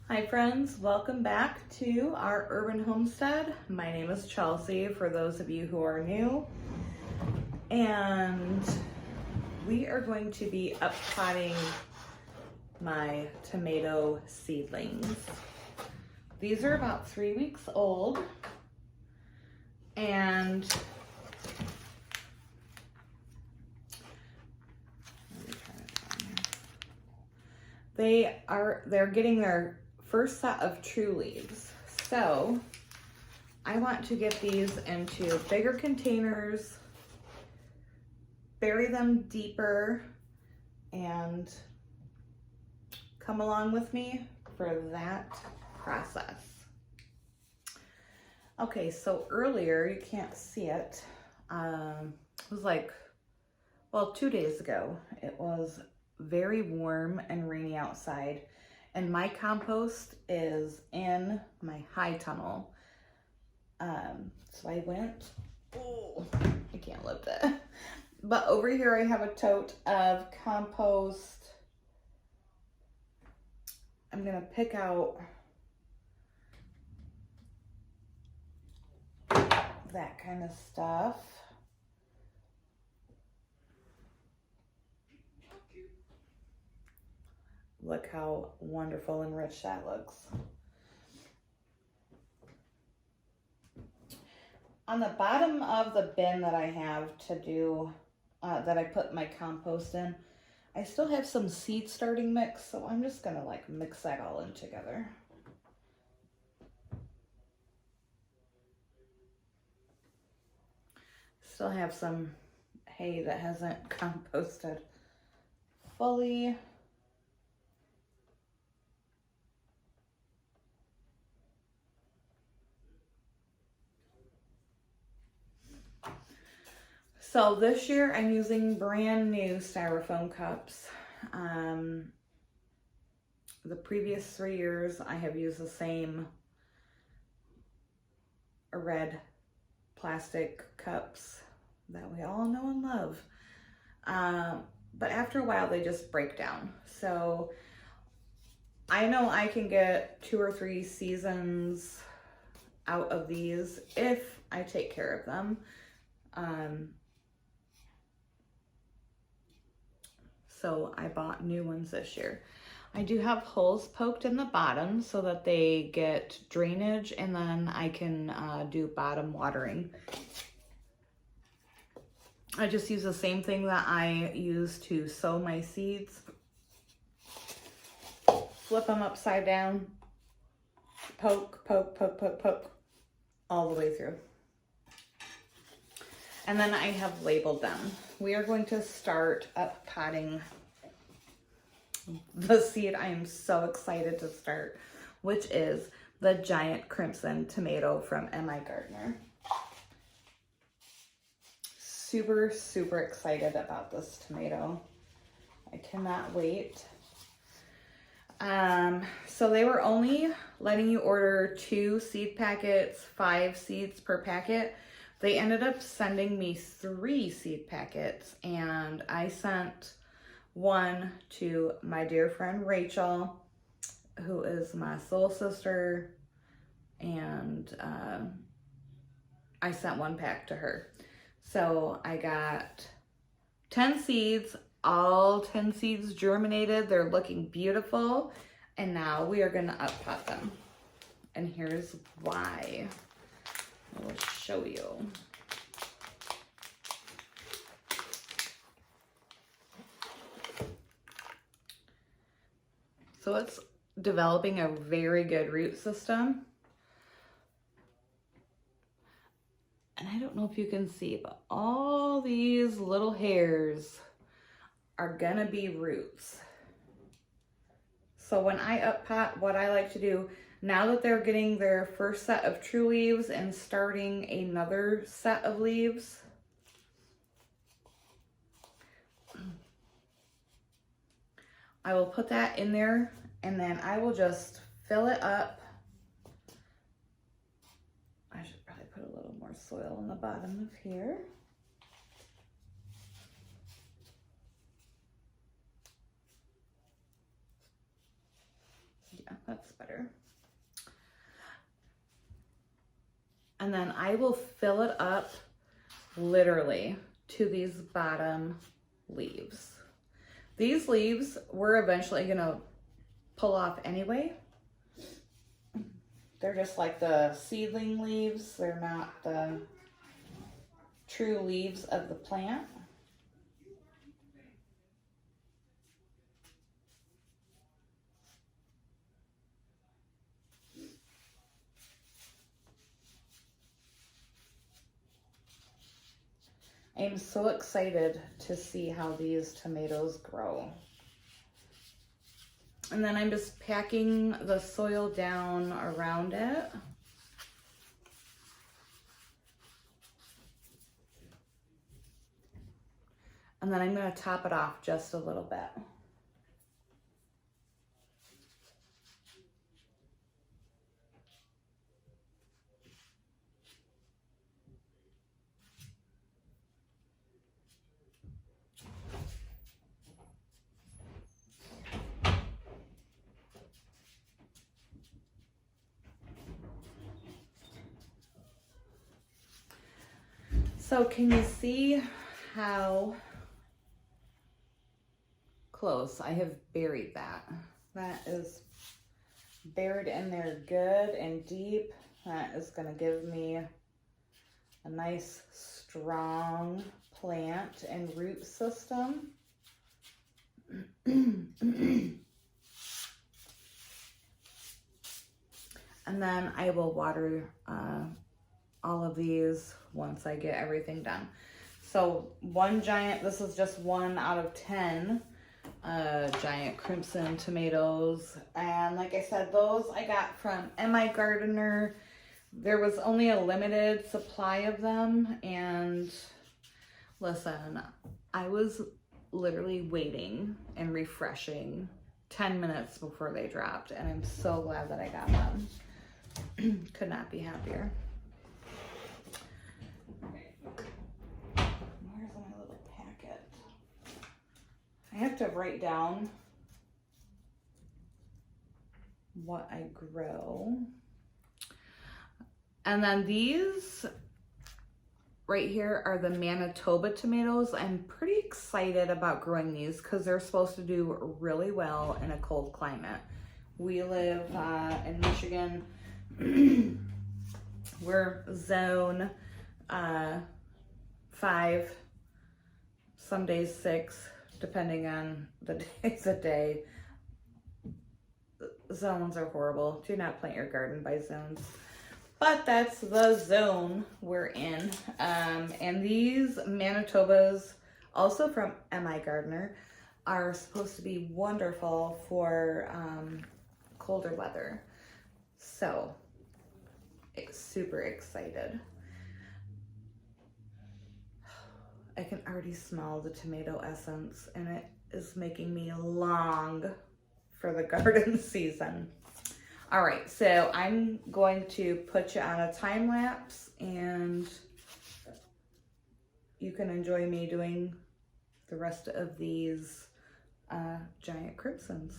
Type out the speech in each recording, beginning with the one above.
Hi friends, welcome back to our urban homestead. My name is Chelsea for those of you who are new, and we are going to be uppotting my tomato seedlings. These are about 3 weeks old, and they're getting their first set of true leaves. So I want to get these into bigger containers, bury them deeper, and come along with me for that process. Okay, so earlier, you can't see it, it was like, well, 2 days ago, it was very warm and rainy outside, and my compost is in my high tunnel. So I went, oh, I can't lift it. But over here I have a tote of compost. I'm gonna pick out that kind of stuff. Look how wonderful and rich that looks. On the bottom of the bin that I have to do, that I put my compost in, I still have some seed starting mix, so I'm just gonna like mix that all in together. Still have some hay that hasn't composted fully. So this year I'm using brand new styrofoam cups. The previous 3 years I have used the same red plastic cups that we all know and love. But after a while they just break down. So I know I can get 2 or 3 seasons out of these if I take care of them. So I bought new ones this year. I do have holes poked in the bottom so that they get drainage, and then I can do bottom watering. I just use the same thing that I use to sow my seeds. Flip them upside down, poke, poke, poke, poke, poke, all the way through. And then I have labeled them. We are going to start uppotting the seed I am so excited to start, which is the giant crimson tomato from M.I. Gardner. Super, super excited about this tomato. I cannot wait. So they were only letting you order 2 seed packets, 5 seeds per packet. They ended up sending me 3 seed packets, and I sent one to my dear friend Rachel, who is my soul sister, and I sent 1 pack to her. So I got 10 seeds, all 10 seeds germinated. They're looking beautiful, and now we are gonna uppot them. And here's why. I will show you. So it's developing a very good root system. And I don't know if you can see, but all these little hairs are gonna be roots. So when I uppot, what I like to do, now that they're getting their first set of true leaves and starting another set of leaves, I will put that in there, and then I will just fill it up. I should probably put a little more soil on the bottom of here. Yeah. that's better. And then I will fill it up literally to these bottom leaves. These leaves we're eventually gonna pull off anyway. They're just like the seedling leaves. They're not the true leaves of the plant. I'm so excited to see how these tomatoes grow. And then I'm just packing the soil down around it. And then I'm going to top it off just a little bit. So can you see how close I have buried that? That is buried in there good and deep. That is going to give me a nice strong plant and root system. And then I will water all of these once I get everything done. So this is just 1 out of 10 giant crimson tomatoes. And like I said, those I got from MI Gardener. There was only a limited supply of them. And listen, I was literally waiting and refreshing 10 minutes before they dropped. And I'm so glad that I got them. Could not be happier. Where's my little packet? I have to write down what I grow. And then these right here are the Manitoba tomatoes. I'm pretty excited about growing these because they're supposed to do really well in a cold climate. We live in Michigan. We're zone 5, some days 6, depending on the days of day. Zones are horrible. Do not plant your garden by zones. But that's the zone we're in. And these Manitobas, also from MI Gardener, are supposed to be wonderful for colder weather. So, super excited. I can already smell the tomato essence, and it is making me long for the garden season. All right, so I'm going to put you on a time lapse, and you can enjoy me doing the rest of these giant crimsons.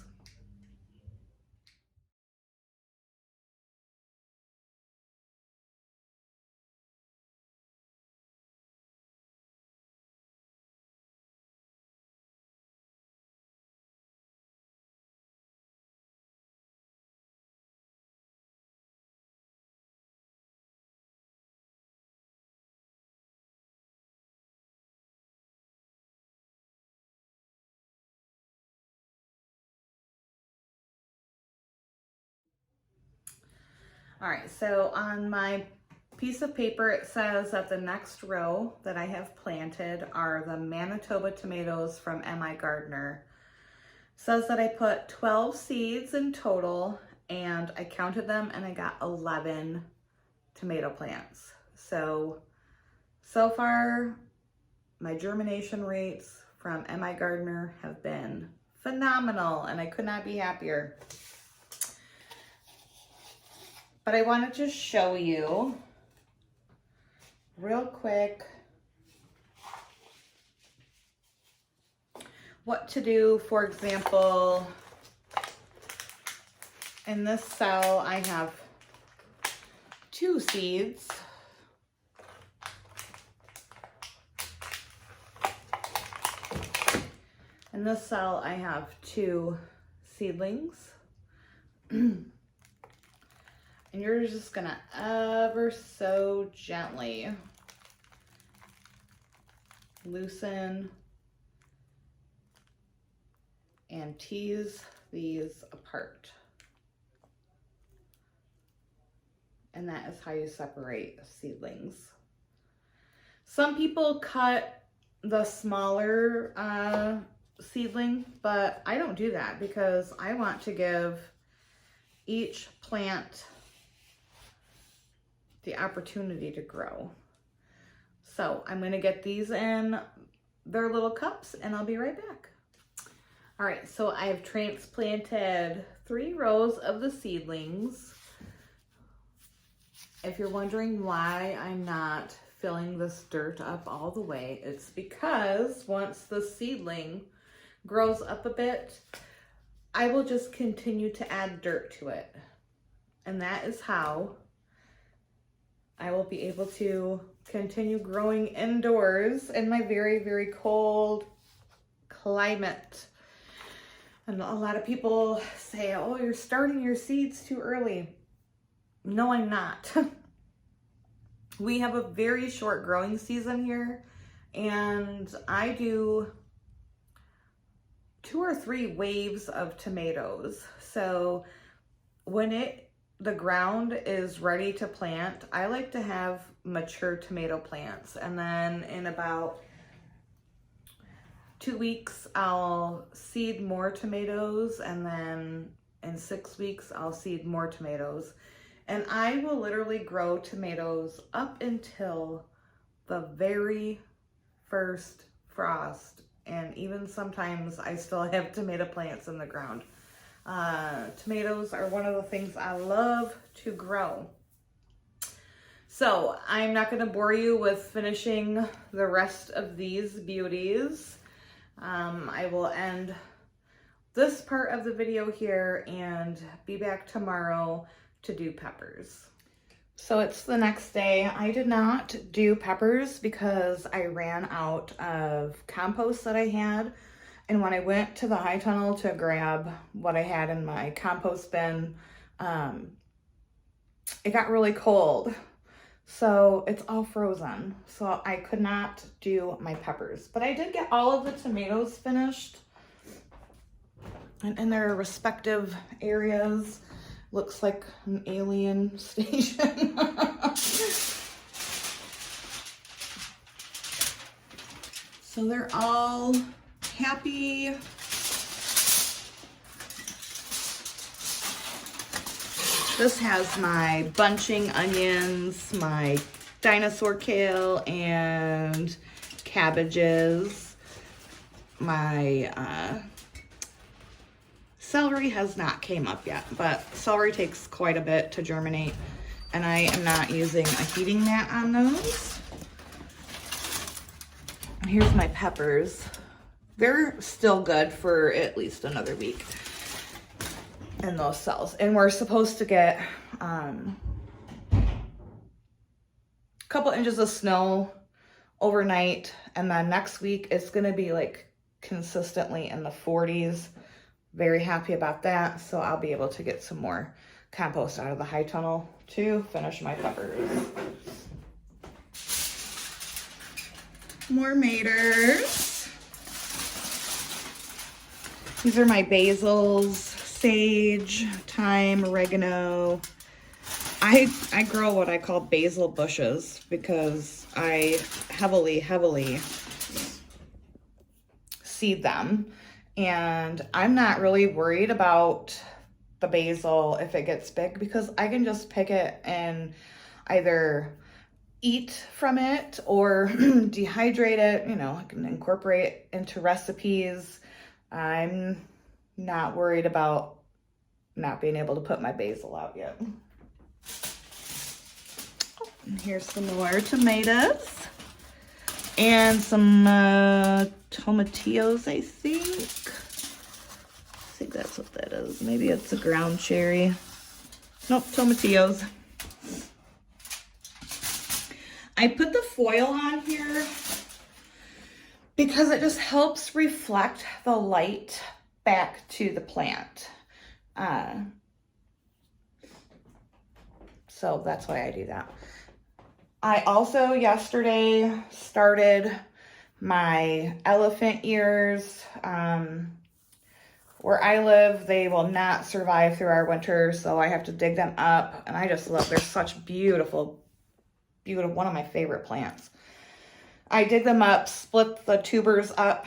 All right, so on my piece of paper, it says that the next row that I have planted are the Manitoba tomatoes from MI Gardener. It says that I put 12 seeds in total, and I counted them and I got 11 tomato plants. So far, my germination rates from MI Gardener have been phenomenal, and I could not be happier. But I wanted to show you real quick what to do. For example, In this cell, I have 2 seeds. In this cell, I have 2 seedlings. And you're just gonna ever so gently loosen and tease these apart. And that is how you separate seedlings. Some people cut the smaller seedling, but I don't do that because I want to give each plant the opportunity to grow. So I'm gonna get these in their little cups and I'll be right back. All right, so I've transplanted 3 rows of the seedlings. If you're wondering why I'm not filling this dirt up all the way, it's because once the seedling grows up a bit, I will just continue to add dirt to it. And that is how I will be able to continue growing indoors in my very, very cold climate. And a lot of people say, oh, you're starting your seeds too early. No, I'm not. We have a very short growing season here, and I do 2 or 3 waves of tomatoes. So when the ground is ready to plant, I like to have mature tomato plants, and then in about 2 weeks I'll seed more tomatoes, and then in 6 weeks I'll seed more tomatoes. And I will literally grow tomatoes up until the very first frost. And even sometimes I still have tomato plants in the ground. Tomatoes are one of the things I love to grow. So I'm not going to bore you with finishing the rest of these beauties. I will end this part of the video here and be back tomorrow to do peppers. So it's the next day. I did not do peppers because I ran out of compost that I had. And when I went to the high tunnel to grab what I had in my compost bin, it got really cold. So it's all frozen. So I could not do my peppers. But I did get all of the tomatoes finished and in their respective areas. Looks like an alien station. So they're all happy. This has my bunching onions, my dinosaur kale, and cabbages. My celery has not came up yet, but celery takes quite a bit to germinate, and I am not using a heating mat on those. And here's my peppers. They're still good for at least another week in those cells. And we're supposed to get a couple inches of snow overnight, and then next week it's gonna be like consistently in the 40s. Very happy about that. So I'll be able to get some more compost out of the high tunnel to finish my peppers. More maters. These are my basils, sage, thyme, oregano. I grow what I call basil bushes because I heavily seed them. And I'm not really worried about the basil if it gets big because I can just pick it and either eat from it or dehydrate it. You know, I can incorporate it into recipes. I'm not worried about not being able to put my basil out yet. And here's some more tomatoes. And some tomatillos, I think. that's what that is. Maybe it's a ground cherry. Nope, tomatillos. I put the foil on here because it just helps reflect the light back to the plant. So that's why I do that. I also yesterday started my elephant ears. Where I live, they will not survive through our winter, so I have to dig them up. And I just love, they're such beautiful, beautiful, one of my favorite plants. I dig them up, split the tubers up,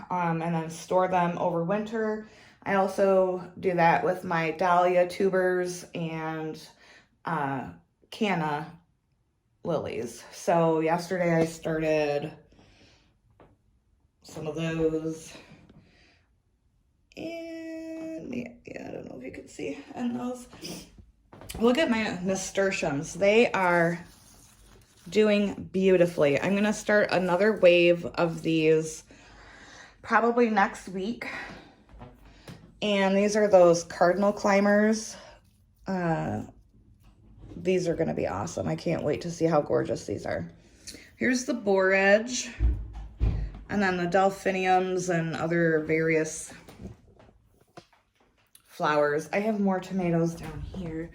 and then store them over winter. I also do that with my dahlia tubers and canna lilies. So yesterday I started some of those. And yeah, I don't know if you can see. And those, look at my nasturtiums. They are doing beautifully. I'm gonna start another wave of these probably next week. And these are those cardinal climbers. These are gonna be awesome. I can't wait to see how gorgeous these are. Here's the boar edge, and then the delphiniums and other various flowers. I have more tomatoes down here.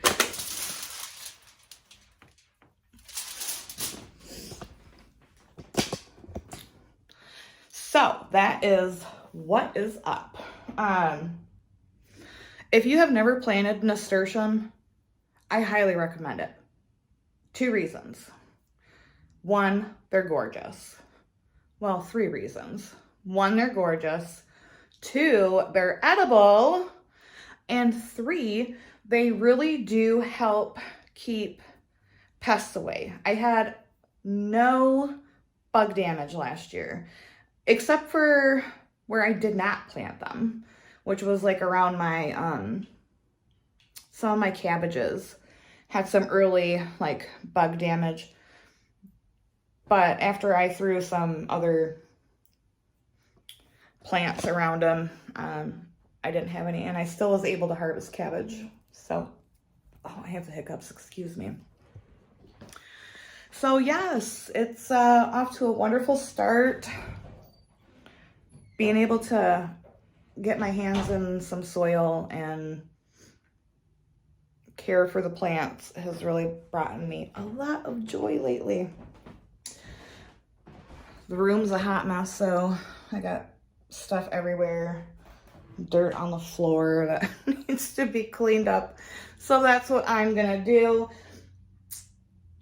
So that is what is up. If you have never planted nasturtium, I highly recommend it. 2 reasons. 1, they're gorgeous. Well, 3 reasons. 1, they're gorgeous. 2, they're edible. And 3, they really do help keep pests away. I had no bug damage last year, except for where I did not plant them, which was like around my, some of my cabbages had some early like bug damage. But after I threw some other plants around them, I didn't have any, and I still was able to harvest cabbage. So, oh, I have the hiccups, excuse me. So yes, it's off to a wonderful start. Being able to get my hands in some soil and care for the plants has really brought me a lot of joy lately. The room's a hot mess, so I got stuff everywhere. Dirt on the floor that needs to be cleaned up. So that's what I'm gonna do.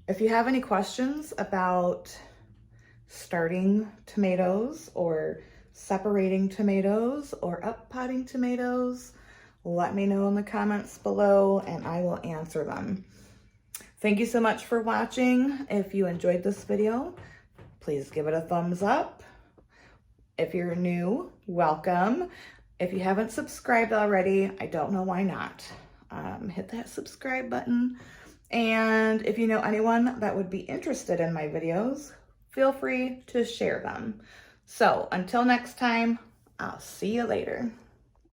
If you have any questions about starting tomatoes or separating tomatoes or up-potting tomatoes, let me know in the comments below and I will answer them. Thank you so much for watching. If you enjoyed this video, please give it a thumbs up. If you're new, welcome. If you haven't subscribed already, I don't know why not. Hit that subscribe button. And if you know anyone that would be interested in my videos, feel free to share them. So until next time, I'll see you later.